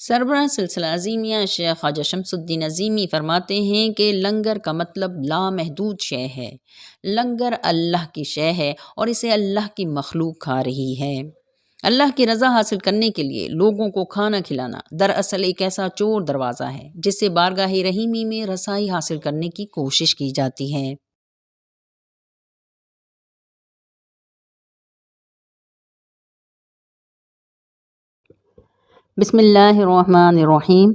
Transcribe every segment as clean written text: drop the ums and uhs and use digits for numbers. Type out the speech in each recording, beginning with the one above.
سربراہ سلسلہ عظیمیہ شیخ خواجہ شمس الدین عظیمی فرماتے ہیں کہ لنگر کا مطلب لامحدود شے ہے۔ لنگر اللہ کی شے ہے اور اسے اللہ کی مخلوق کھا رہی ہے۔ اللہ کی رضا حاصل کرنے کے لیے لوگوں کو کھانا کھلانا دراصل ایک ایسا چور دروازہ ہے جس سے بارگاہ رحیمی میں رسائی حاصل کرنے کی کوشش کی جاتی ہے۔ بسم اللہ الرحمن الرحیم،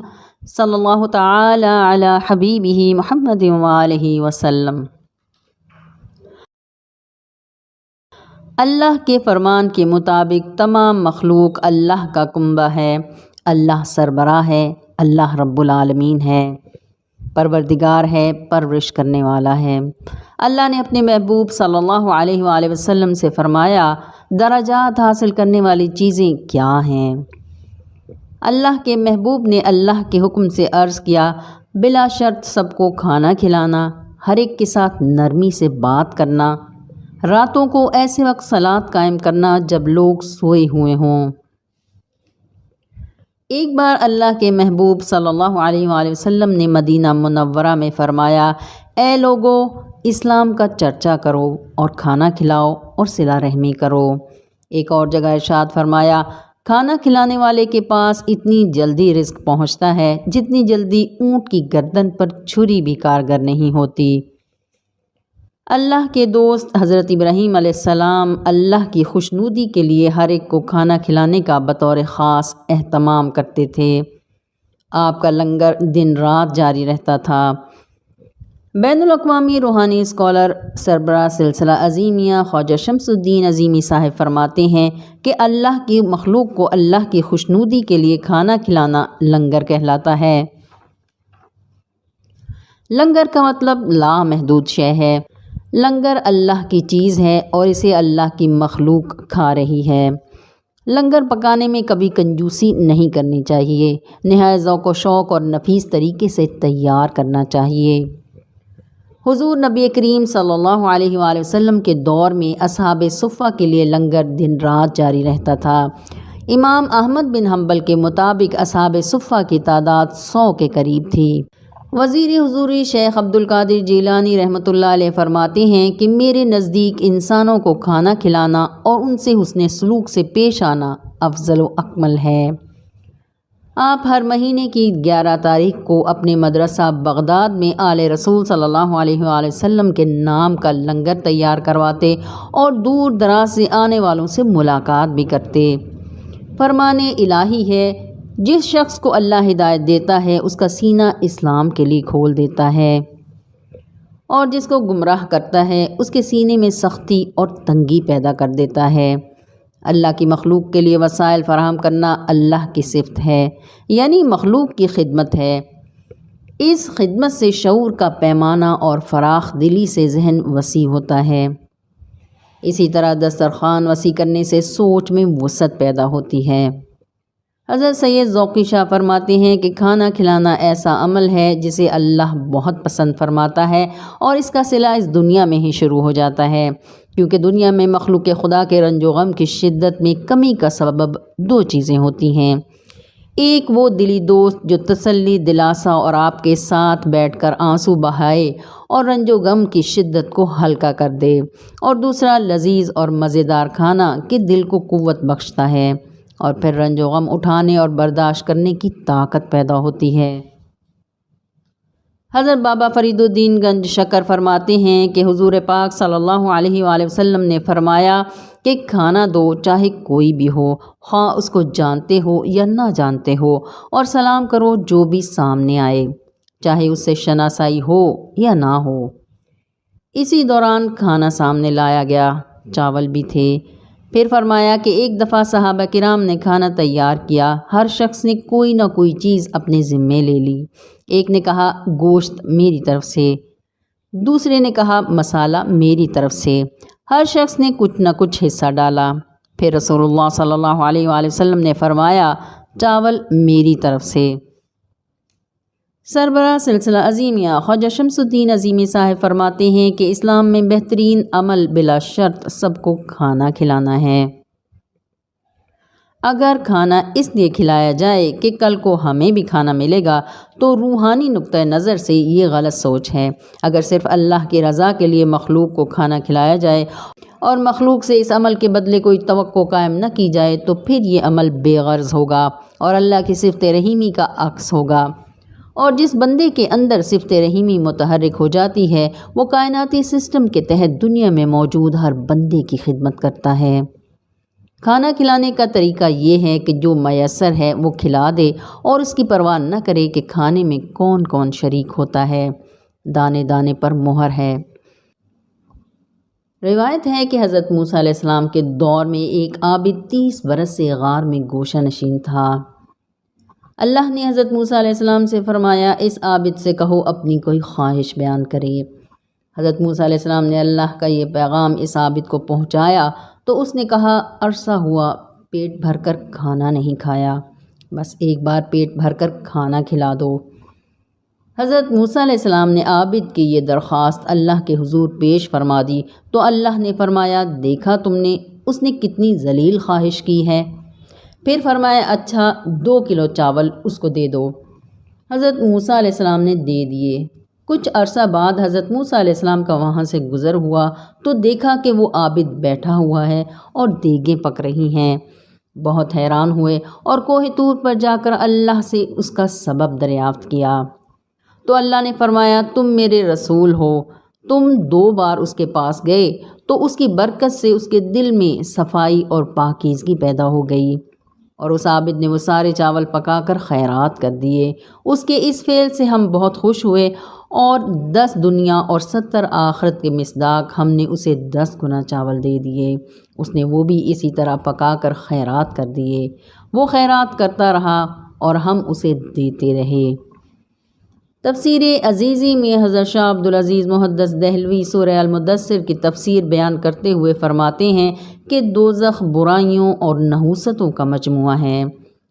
صلی اللہ تعالی علی حبیبہ محمد وآلہ وسلم۔ اللہ کے فرمان کے مطابق تمام مخلوق اللہ کا کنبہ ہے۔ اللہ سربراہ ہے، اللہ رب العالمین ہے، پروردگار ہے، پرورش کرنے والا ہے۔ اللہ نے اپنے محبوب صلی اللہ علیہ وآلہ وسلم سے فرمایا، درجات حاصل کرنے والی چیزیں کیا ہیں؟ اللہ کے محبوب نے اللہ کے حکم سے عرض کیا، بلا شرط سب کو کھانا کھلانا، ہر ایک کے ساتھ نرمی سے بات کرنا، راتوں کو ایسے وقت صلاۃ قائم کرنا جب لوگ سوئے ہوئے ہوں۔ ایک بار اللہ کے محبوب صلی اللہ علیہ وآلہ وسلم نے مدینہ منورہ میں فرمایا، اے لوگو، اسلام کا چرچا کرو اور کھانا کھلاؤ اور صلہ رحمی کرو۔ ایک اور جگہ ارشاد فرمایا، کھانا کھلانے والے کے پاس اتنی جلدی رزق پہنچتا ہے جتنی جلدی اونٹ کی گردن پر چھری بھی کارگر نہیں ہوتی۔ اللہ کے دوست حضرت ابراہیم علیہ السلام اللہ کی خوشنودی کے لیے ہر ایک کو کھانا کھلانے کا بطور خاص اہتمام کرتے تھے۔ آپ کا لنگر دن رات جاری رہتا تھا۔ بین الاقوامی روحانی اسکالر سربراہ سلسلہ عظیمیہ خواجہ شمس الدین عظیمی صاحب فرماتے ہیں کہ اللہ کی مخلوق کو اللہ کی خوشنودی کے لیے کھانا کھلانا لنگر کہلاتا ہے۔ لنگر کا مطلب لامحدود شے ہے۔ لنگر اللہ کی چیز ہے اور اسے اللہ کی مخلوق کھا رہی ہے۔ لنگر پکانے میں کبھی کنجوسی نہیں کرنی چاہیے، نہایت ذوق و شوق اور نفیس طریقے سے تیار کرنا چاہیے۔ حضور نبی کریم صلی اللہ علیہ وآلہ وسلم کے دور میں اصحاب صفہ کے لیے لنگر دن رات جاری رہتا تھا۔ امام احمد بن حنبل کے مطابق اصحاب صفہ کی تعداد 100 کے قریب تھی۔ وزیر حضوری شیخ عبد القادر جیلانی رحمۃ اللہ علیہ فرماتے ہیں کہ میرے نزدیک انسانوں کو کھانا کھلانا اور ان سے حسن سلوک سے پیش آنا افضل و اکمل ہے۔ آپ ہر مہینے کی 11 تاریخ کو اپنے مدرسہ بغداد میں آل رسول صلی اللہ علیہ وآلہ وسلم کے نام کا لنگر تیار کرواتے اور دور دراز سے آنے والوں سے ملاقات بھی کرتے۔ فرمان الہی ہے، جس شخص کو اللہ ہدایت دیتا ہے اس کا سینہ اسلام کے لیے کھول دیتا ہے، اور جس کو گمراہ کرتا ہے اس کے سینے میں سختی اور تنگی پیدا کر دیتا ہے۔ اللہ کی مخلوق کے لیے وسائل فراہم کرنا اللہ کی صفت ہے، یعنی مخلوق کی خدمت ہے۔ اس خدمت سے شعور کا پیمانہ اور فراخ دلی سے ذہن وسیع ہوتا ہے۔ اسی طرح دسترخوان وسیع کرنے سے سوچ میں وسعت پیدا ہوتی ہے۔ حضرت سید ذوقی شاہ فرماتے ہیں کہ کھانا کھلانا ایسا عمل ہے جسے اللہ بہت پسند فرماتا ہے، اور اس کا صلہ اس دنیا میں ہی شروع ہو جاتا ہے، کیونکہ دنیا میں مخلوق خدا کے رنج و غم کی شدت میں کمی کا سبب 2 چیزیں ہوتی ہیں۔ ایک وہ دلی دوست جو تسلی، دلاسا اور آپ کے ساتھ بیٹھ کر آنسو بہائے اور رنج و غم کی شدت کو ہلکا کر دے، اور دوسرا لذیذ اور مزیدار کھانا کہ دل کو قوت بخشتا ہے اور پھر رنج و غم اٹھانے اور برداشت کرنے کی طاقت پیدا ہوتی ہے۔ حضرت بابا فرید الدین گنج شکر فرماتے ہیں کہ حضور پاک صلی اللہ علیہ وآلہ وسلم نے فرمایا کہ کھانا دو چاہے کوئی بھی ہو، خواہ اس کو جانتے ہو یا نہ جانتے ہو، اور سلام کرو جو بھی سامنے آئے، چاہے اس سے شناسائی ہو یا نہ ہو۔ اسی دوران کھانا سامنے لایا گیا، چاول بھی تھے۔ پھر فرمایا کہ ایک دفعہ صحابہ کرام نے کھانا تیار کیا، ہر شخص نے کوئی نہ کوئی چیز اپنے ذمے لے لی۔ ایک نے کہا گوشت میری طرف سے، دوسرے نے کہا مسالہ میری طرف سے، ہر شخص نے کچھ نہ کچھ حصہ ڈالا۔ پھر رسول اللہ صلی اللہ علیہ وآلہ وسلم نے فرمایا چاول میری طرف سے۔ سربراہ سلسلہ عظیمیہ خواجہ شمس الدین عظیمی صاحب فرماتے ہیں کہ اسلام میں بہترین عمل بلا شرط سب کو کھانا کھلانا ہے۔ اگر کھانا اس لیے کھلایا جائے کہ کل کو ہمیں بھی کھانا ملے گا تو روحانی نقطۂ نظر سے یہ غلط سوچ ہے۔ اگر صرف اللہ کی رضا کے لیے مخلوق کو کھانا کھلایا جائے اور مخلوق سے اس عمل کے بدلے کوئی توقع قائم نہ کی جائے تو پھر یہ عمل بے غرض ہوگا اور اللہ کی صفت رحیمی کا عکس ہوگا، اور جس بندے کے اندر صفت رحیمی متحرک ہو جاتی ہے وہ کائناتی سسٹم کے تحت دنیا میں موجود ہر بندے کی خدمت کرتا ہے۔ کھانا کھلانے کا طریقہ یہ ہے کہ جو میسر ہے وہ کھلا دے اور اس کی پرواہ نہ کرے کہ کھانے میں کون کون شریک ہوتا ہے، دانے دانے پر مہر ہے۔ روایت ہے کہ حضرت موسیٰ علیہ السلام کے دور میں ایک عابد 30 برس سے غار میں گوشہ نشین تھا۔ اللہ نے حضرت موسیٰ علیہ السلام سے فرمایا، اس عابد سے کہو اپنی کوئی خواہش بیان کرے۔ حضرت موسیٰ علیہ السلام نے اللہ کا یہ پیغام اس عابد کو پہنچایا تو اس نے کہا، عرصہ ہوا پیٹ بھر کر کھانا نہیں کھایا، بس ایک بار پیٹ بھر کر کھانا کھلا دو۔ حضرت موسیٰ علیہ السلام نے عابد کی یہ درخواست اللہ کے حضور پیش فرما دی تو اللہ نے فرمایا، دیکھا تم نے اس نے کتنی ذلیل خواہش کی ہے۔ پھر فرمایا، اچھا 2 کلو چاول اس کو دے دو۔ حضرت موسیٰ علیہ السلام نے دے دیے۔ کچھ عرصہ بعد حضرت موسیٰ علیہ السلام کا وہاں سے گزر ہوا تو دیکھا کہ وہ عابد بیٹھا ہوا ہے اور دیگیں پک رہی ہیں۔ بہت حیران ہوئے اور کوہ طور پر جا کر اللہ سے اس کا سبب دریافت کیا تو اللہ نے فرمایا، تم میرے رسول ہو، تم 2 بار اس کے پاس گئے تو اس کی برکت سے اس کے دل میں صفائی اور پاکیزگی پیدا ہو گئی، اور اس عابد نے وہ سارے چاول پکا کر خیرات کر دیے۔ اس کے اس فعل سے ہم بہت خوش ہوئے اور 10 دنیا اور 70 آخرت کے مصداق ہم نے اسے 10 گنا چاول دے دیے۔ اس نے وہ بھی اسی طرح پکا کر خیرات کر دیے۔ وہ خیرات کرتا رہا اور ہم اسے دیتے رہے۔ تفسیر عزیزی میں حضرت شاہ عبدالعزیز محدث دہلوی سورہ المدثر کی تفسیر بیان کرتے ہوئے فرماتے ہیں کہ دوزخ برائیوں اور نحوستوں کا مجموعہ ہے،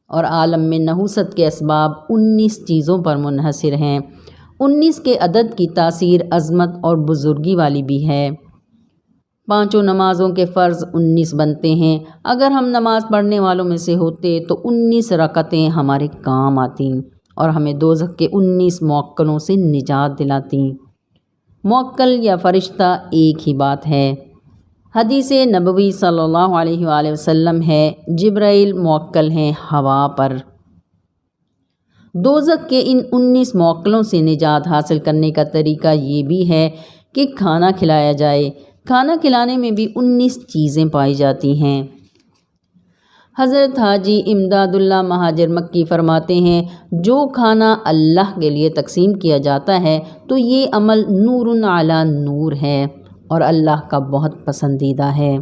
اور عالم میں نحوست کے اسباب 19 چیزوں پر منحصر ہیں۔ 19 کے عدد کی تاثیر عظمت اور بزرگی والی بھی ہے۔ 5 نمازوں کے فرض 19 بنتے ہیں۔ اگر ہم نماز پڑھنے والوں میں سے ہوتے تو 19 رکعتیں ہمارے کام آتیں اور ہمیں دوزخ کے 19 معوقلوں سے نجات دلاتی۔ معوقل یا فرشتہ ایک ہی بات ہے۔ حدیث نبوی صلی اللہ علیہ وآلہ وسلم ہے، جبرائیل معوقل ہیں ہوا پر۔ دوزخ کے ان 19 معوقلوں سے نجات حاصل کرنے کا طریقہ یہ بھی ہے کہ کھانا کھلایا جائے۔ کھانا کھلانے میں بھی 19 چیزیں پائی جاتی ہیں۔ حضرت حاجی امداد اللہ مہاجر مکی فرماتے ہیں، جو کھانا اللہ کے لیے تقسیم کیا جاتا ہے تو یہ عمل نور علی نور ہے اور اللہ کا بہت پسندیدہ ہے۔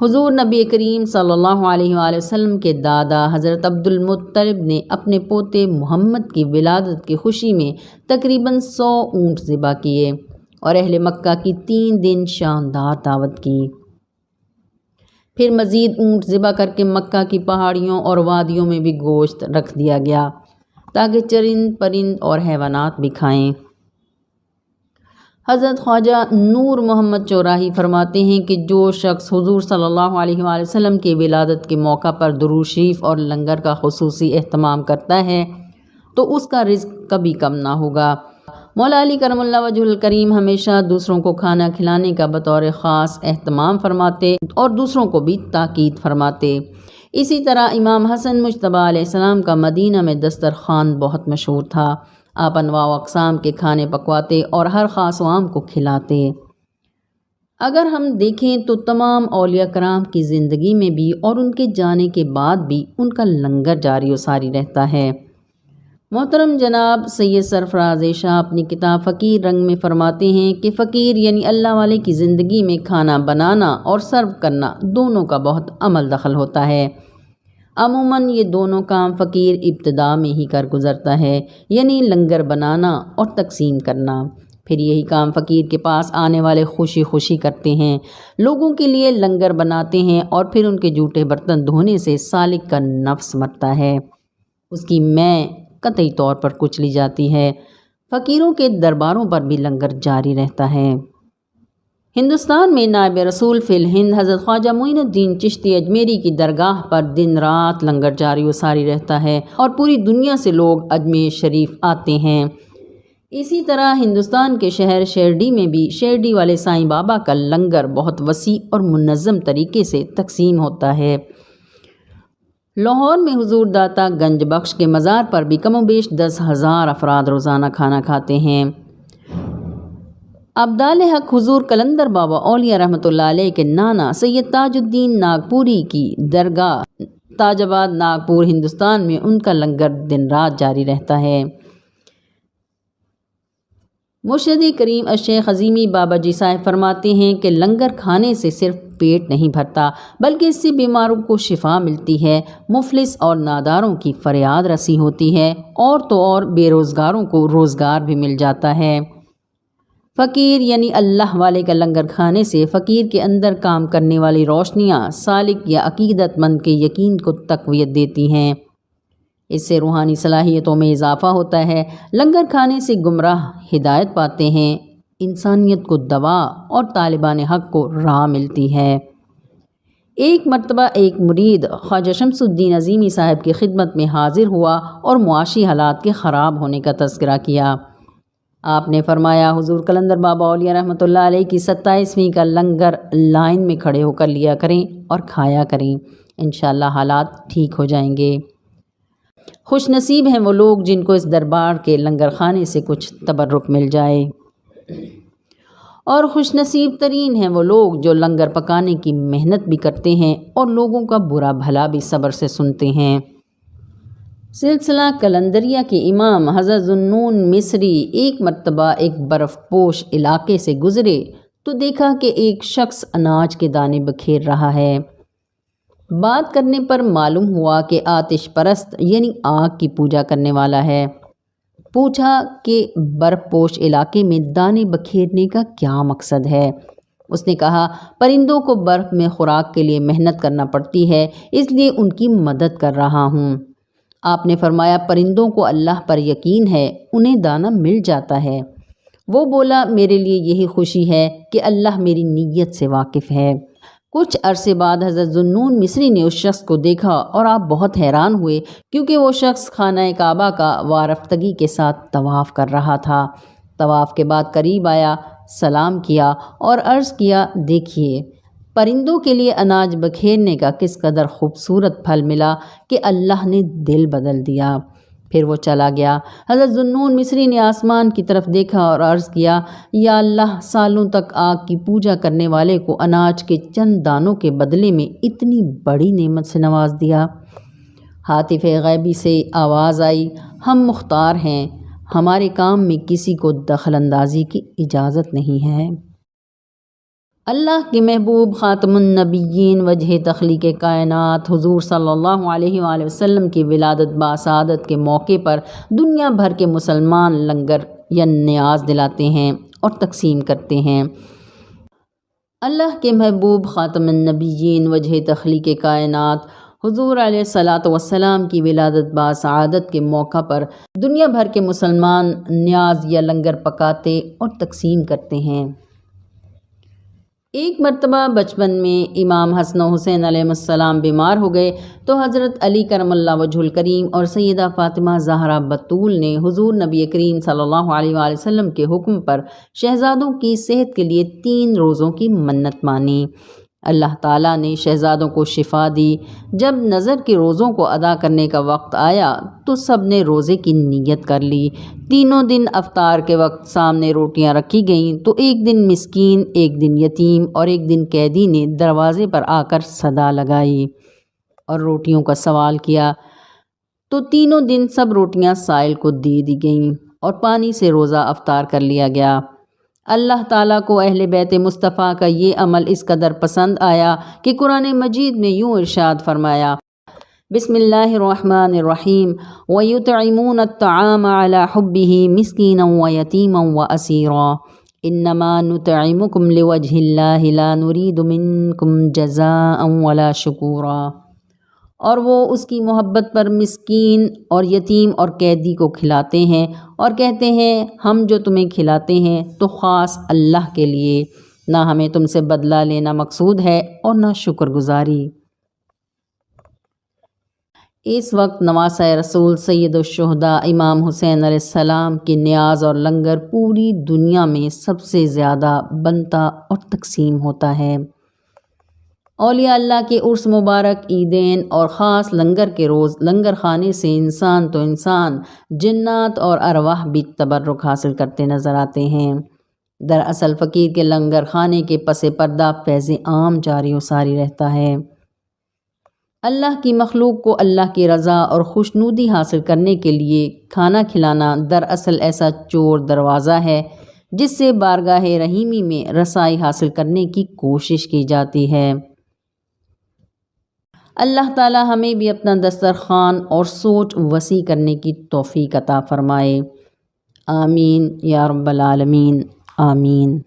حضور نبی کریم صلی اللہ علیہ وآلہ وسلم کے دادا حضرت عبد المطلب نے اپنے پوتے محمد کی ولادت کی خوشی میں تقریباً 100 اونٹ ذبح کیے اور اہل مکہ کی 3 دن شاندار دعوت کی۔ پھر مزید اونٹ ذبح کر کے مکہ کی پہاڑیوں اور وادیوں میں بھی گوشت رکھ دیا گیا تاکہ چرند پرند اور حیوانات بھی کھائیں۔ حضرت خواجہ نور محمد چوراہی فرماتے ہیں کہ جو شخص حضور صلی اللہ علیہ وآلہ وسلم کی ولادت کے موقع پر درود شریف اور لنگر کا خصوصی اہتمام کرتا ہے تو اس کا رزق کبھی کم نہ ہوگا۔ مولا علی کرم اللہ وجہ الکریم ہمیشہ دوسروں کو کھانا کھلانے کا بطور خاص اہتمام فرماتے اور دوسروں کو بھی تاکید فرماتے۔ اسی طرح امام حسن مجتبیٰ علیہ السلام کا مدینہ میں دسترخوان بہت مشہور تھا۔ آپ انواع و اقسام کے کھانے پکواتے اور ہر خاص و عام کو کھلاتے۔ اگر ہم دیکھیں تو تمام اولیاء کرام کی زندگی میں بھی اور ان کے جانے کے بعد بھی ان کا لنگر جاری و ساری رہتا ہے۔ محترم جناب سید سرفراز شاہ اپنی کتاب فقیر رنگ میں فرماتے ہیں کہ فقیر یعنی اللہ والے کی زندگی میں کھانا بنانا اور سرو کرنا دونوں کا بہت عمل دخل ہوتا ہے۔ عموماً یہ دونوں کام فقیر ابتدا میں ہی کر گزرتا ہے، یعنی لنگر بنانا اور تقسیم کرنا۔ پھر یہی کام فقیر کے پاس آنے والے خوشی خوشی کرتے ہیں، لوگوں کے لیے لنگر بناتے ہیں اور پھر ان کے جھوٹے برتن دھونے سے سالک کا نفس مرتا ہے، اس کی میں قطعی طور پر کچلی جاتی ہے۔ فقیروں کے درباروں پر بھی لنگر جاری رہتا ہے۔ ہندوستان میں نائب رسول فی الہند حضرت خواجہ معین الدین چشتی اجمیری کی درگاہ پر دن رات لنگر جاری و ساری رہتا ہے اور پوری دنیا سے لوگ اجمیر شریف آتے ہیں۔ اسی طرح ہندوستان کے شہر شیرڈی میں بھی شیرڈی والے سائیں بابا کا لنگر بہت وسیع اور منظم طریقے سے تقسیم ہوتا ہے۔ لاہور میں حضور داتا گنج بخش کے مزار پر بھی کم و بیش 10,000 افراد روزانہ کھانا کھاتے ہیں۔ ابدال حق حضور قلندر بابا اولیاء رحمۃ اللہ علیہ کے نانا سید تاج الدین ناگپوری کی درگاہ تاج آباد ناگپور ہندوستان میں ان کا لنگر دن رات جاری رہتا ہے۔ مرشد کریم الشیخ عظیمی بابا جی صاحب فرماتے ہیں کہ لنگر کھانے سے صرف پیٹ نہیں بھرتا بلکہ اس سے بیماروں کو شفا ملتی ہے، مفلس اور ناداروں کی فریاد رسی ہوتی ہے، اور تو اور بے روزگاروں کو روزگار بھی مل جاتا ہے۔ فقیر یعنی اللہ والے کا لنگر کھانے سے فقیر کے اندر کام کرنے والی روشنیاں سالک یا عقیدت مند کے یقین کو تقویت دیتی ہیں، اس سے روحانی صلاحیتوں میں اضافہ ہوتا ہے۔ لنگر کھانے سے گمراہ ہدایت پاتے ہیں، انسانیت کو دوا اور طالبان حق کو راہ ملتی ہے۔ ایک مرتبہ ایک مرید خواجہ شمس الدین عظیمی صاحب کی خدمت میں حاضر ہوا اور معاشی حالات کے خراب ہونے کا تذکرہ کیا۔ آپ نے فرمایا، حضور قلندر بابا اولیاء رحمۃ اللہ علیہ کی 27ویں کا لنگر لائن میں کھڑے ہو کر لیا کریں اور کھایا کریں، انشاءاللہ حالات ٹھیک ہو جائیں گے۔ خوش نصیب ہیں وہ لوگ جن کو اس دربار کے لنگر خانے سے کچھ تبرک مل جائے، اور خوش نصیب ترین ہیں وہ لوگ جو لنگر پکانے کی محنت بھی کرتے ہیں اور لوگوں کا برا بھلا بھی صبر سے سنتے ہیں۔ سلسلہ قلندریہ کے امام حضرت ذوالنون مصری ایک مرتبہ ایک برف پوش علاقے سے گزرے تو دیکھا کہ ایک شخص اناج کے دانے بکھیر رہا ہے۔ بات کرنے پر معلوم ہوا کہ آتش پرست یعنی آگ کی پوجا کرنے والا ہے۔ پوچھا کہ برف پوش علاقے میں دانے بکھیرنے کا کیا مقصد ہے؟ اس نے کہا، پرندوں کو برف میں خوراک کے لیے محنت کرنا پڑتی ہے، اس لیے ان کی مدد کر رہا ہوں۔ آپ نے فرمایا، پرندوں کو اللہ پر یقین ہے، انہیں دانہ مل جاتا ہے۔ وہ بولا، میرے لیے یہی خوشی ہے کہ اللہ میری نیت سے واقف ہے۔ کچھ عرصے بعد حضرت ذوالنون مصری نے اس شخص کو دیکھا اور آپ بہت حیران ہوئے کیونکہ وہ شخص خانہ کعبہ کا وارفتگی کے ساتھ طواف کر رہا تھا۔ طواف کے بعد قریب آیا، سلام کیا اور عرض کیا، دیکھیے پرندوں کے لیے اناج بکھیرنے کا کس قدر خوبصورت پھل ملا کہ اللہ نے دل بدل دیا۔ پھر وہ چلا گیا۔ حضرت ذوالنون مصری نے آسمان کی طرف دیکھا اور عرض کیا، یا اللہ، سالوں تک آگ کی پوجا کرنے والے کو اناج کے چند دانوں کے بدلے میں اتنی بڑی نعمت سے نواز دیا۔ ہاتف غیبی سے آواز آئی، ہم مختار ہیں، ہمارے کام میں کسی کو دخل اندازی کی اجازت نہیں ہے۔ اللہ کے محبوب خاتم النبیین وجہ تخلیق کائنات حضور صلی اللہ علیہ وآلہ وسلم کی ولادت باسعادت کے موقع پر دنیا بھر کے مسلمان لنگر یا نیاز دلاتے ہیں اور تقسیم کرتے ہیں۔ اللہ کے محبوب خاتم النبیین وجہ تخلیق کائنات حضور علیہ الصلاۃ والسلام کی ولادت باسعادت کے موقع پر دنیا بھر کے مسلمان نیاز یا لنگر پکاتے اور تقسیم کرتے ہیں۔ ایک مرتبہ بچپن میں امام حسن و حسین علیہ السلام بیمار ہو گئے تو حضرت علی کرم اللہ وجہ الکریم اور سیدہ فاطمہ زہرا بتول نے حضور نبی کریم صلی اللہ علیہ وآلہ وسلم کے حکم پر شہزادوں کی صحت کے لیے 3 روزوں کی منت مانی۔ اللہ تعالیٰ نے شہزادوں کو شفا دی۔ جب نظر کے روزوں کو ادا کرنے کا وقت آیا تو سب نے روزے کی نیت کر لی۔ تینوں دن افطار کے وقت سامنے روٹیاں رکھی گئیں تو ایک دن مسکین، ایک دن یتیم اور ایک دن قیدی نے دروازے پر آ کر صدا لگائی اور روٹیوں کا سوال کیا تو تینوں دن سب روٹیاں سائل کو دے دی گئیں اور پانی سے روزہ افطار کر لیا گیا۔ اللہ تعالیٰ کو اہل بیت مصطفیٰ کا یہ عمل اس قدر پسند آیا کہ قرآن مجید نے یوں ارشاد فرمایا، بسم اللہ الرحمن الرحیم وَيُطْعِمُونَ الطَّعَامَ عَلَى حُبِّهِ مِسْكِينًا وَيَتِيمًا وَأَسِيرًا إِنَّمَا نُطْعِمُكُمْ لِوَجْهِ اللَّهِ لَا نُرِيدُ مِنكُمْ جَزَاءً وَلَا شُكُورًا، اور وہ اس کی محبت پر مسکین اور یتیم اور قیدی کو کھلاتے ہیں اور کہتے ہیں، ہم جو تمہیں کھلاتے ہیں تو خاص اللہ کے لیے، نہ ہمیں تم سے بدلہ لینا مقصود ہے اور نہ شکر گزاری۔ اس وقت نواسہ رسول سید الشہداء امام حسین علیہ السلام کی نیاز اور لنگر پوری دنیا میں سب سے زیادہ بنتا اور تقسیم ہوتا ہے۔ اولیاء اللہ کے عرس مبارک، عیدین اور خاص لنگر کے روز لنگر خانے سے انسان تو انسان، جنات اور ارواح بھی تبرک حاصل کرتے نظر آتے ہیں۔ دراصل فقیر کے لنگر خانے کے پس پردہ فیض عام جاری و ساری رہتا ہے۔ اللہ کی مخلوق کو اللہ کی رضا اور خوشنودی حاصل کرنے کے لیے کھانا کھلانا دراصل ایسا چور دروازہ ہے جس سے بارگاہ رحیمی میں رسائی حاصل کرنے کی کوشش کی جاتی ہے۔ اللہ تعالی ہمیں بھی اپنا دسترخوان اور سوچ وسیع کرنے کی توفیق عطا فرمائے۔ آمین یا رب العالمین، آمین۔